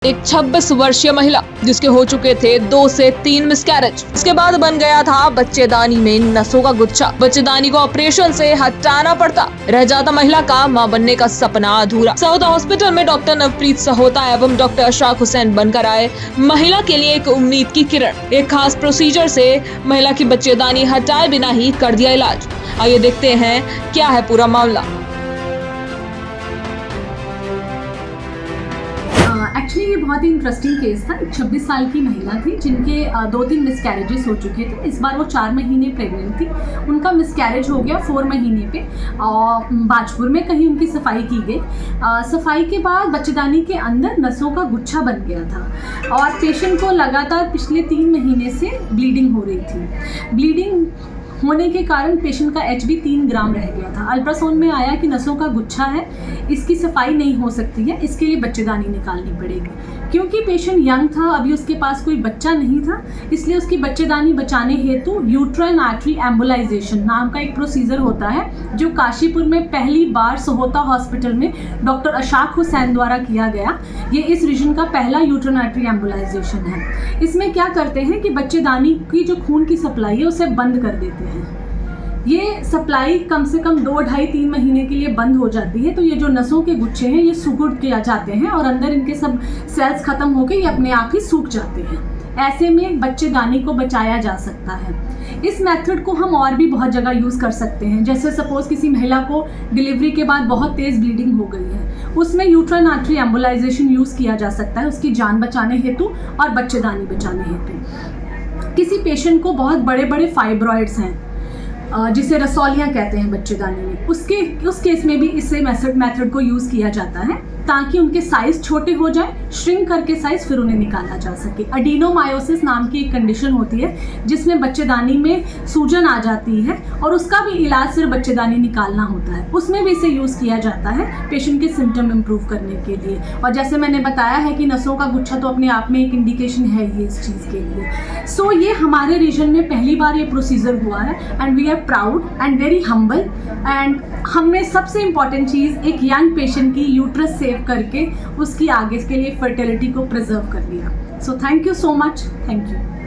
एक 26 वर्षीय महिला जिसके हो चुके थे 2 से 3 मिसकैरेज, इसके बाद बन गया था बच्चेदानी में नसों का गुच्छा। बच्चेदानी को ऑपरेशन से हटाना पड़ता, रह जाता महिला का मां बनने का सपना अधूरा। सहोता हॉस्पिटल में डॉक्टर नवप्रीत सहोता एवं डॉक्टर अशफाक हुसैन बनकर आए महिला के लिए एक उम्मीद की किरण। एक खास प्रोसीजर से महिला की बच्चेदानी हटाए बिना ही कर दिया इलाज। आइए देखते हैं क्या है पूरा मामला। एक्चुअली ये बहुत ही इंटरेस्टिंग केस था। एक 26 साल की महिला थी जिनके 2-3 मिसकैरेजेस हो चुके थे। इस बार वो 4 महीने प्रेग्नेंट थी। उनका मिसकैरेज हो गया 4 महीने पे। बाजपुर में कहीं उनकी सफाई की गई। सफाई के बाद बच्चेदानी के अंदर नसों का गुच्छा बन गया था और पेशेंट को लगातार पिछले 3 महीने से ब्लीडिंग हो रही थी। ब्लीडिंग होने के कारण पेशेंट का HB 3 ग्राम रह गया था। अल्ट्रासाउंड में आया कि नसों का गुच्छा है, इसकी सफाई नहीं हो सकती है, इसके लिए बच्चेदानी निकालनी पड़ेगी। क्योंकि पेशेंट यंग था, अभी उसके पास कोई बच्चा नहीं था, इसलिए उसकी बच्चेदानी बचाने हेतु यूट्राइन आर्टरी एम्बोलाइजेशन नाम का एक प्रोसीजर होता है, जो काशीपुर में पहली बार सहोता हॉस्पिटल में डॉक्टर अशफाक हुसैन द्वारा किया गया। ये इस रीजन का पहला यूट्राइन आर्टरी एम्बोलाइजेशन है। इसमें क्या करते हैं कि बच्चेदानी की जो खून की सप्लाई है उसे बंद कर देते हैं। ये सप्लाई कम से कम 2, 2.5, 3 महीने के लिए बंद हो जाती है, तो ये जो नसों के गुच्छे हैं ये सुकुड़ किया जाते हैं और अंदर इनके सब सेल्स खत्म होकर ये अपने आप ही सूख जाते हैं। ऐसे में बच्चेदानी को बचाया जा सकता है। इस मेथड को हम और भी बहुत जगह यूज़ कर सकते हैं। जैसे सपोज किसी महिला को डिलीवरी के बाद बहुत तेज़ ब्लीडिंग हो गई है, उसमें यूट्राइन आर्टरी एम्बोलाइजेशन यूज़ किया जा सकता है उसकी जान बचाने हेतु और बच्चेदानी बचाने हेतु। किसी पेशेंट को बहुत बड़े बड़े फाइब्रॉइड्स हैं जिसे रसौलियाँ कहते हैं बच्चेदानी में, उस केस में भी इससे मेथड को यूज़ किया जाता है ताकि उनके साइज़ छोटे हो जाए, श्रिंक करके साइज़ फिर उन्हें निकाला जा सके। एडिनोमायोसिस नाम की एक कंडीशन होती है जिसमें बच्चेदानी में सूजन आ जाती है और उसका भी इलाज सिर्फ बच्चेदानी निकालना होता है। उसमें भी इसे यूज़ किया जाता है पेशेंट के सिम्टम इम्प्रूव करने के लिए। और जैसे मैंने बताया है कि नसों का गुच्छा तो अपने आप में एक इंडिकेशन है ही इस चीज़ के लिए। सो ये हमारे रीजन में पहली बार ये प्रोसीजर हुआ है and we are proud and very humble. And हमने सबसे इम्पॉर्टेंट चीज़ एक यंग पेशेंट की यूट्रस सेव करके उसकी आगे के लिए फर्टिलिटी को प्रिजर्व कर लिया। So thank you so much. Thank you.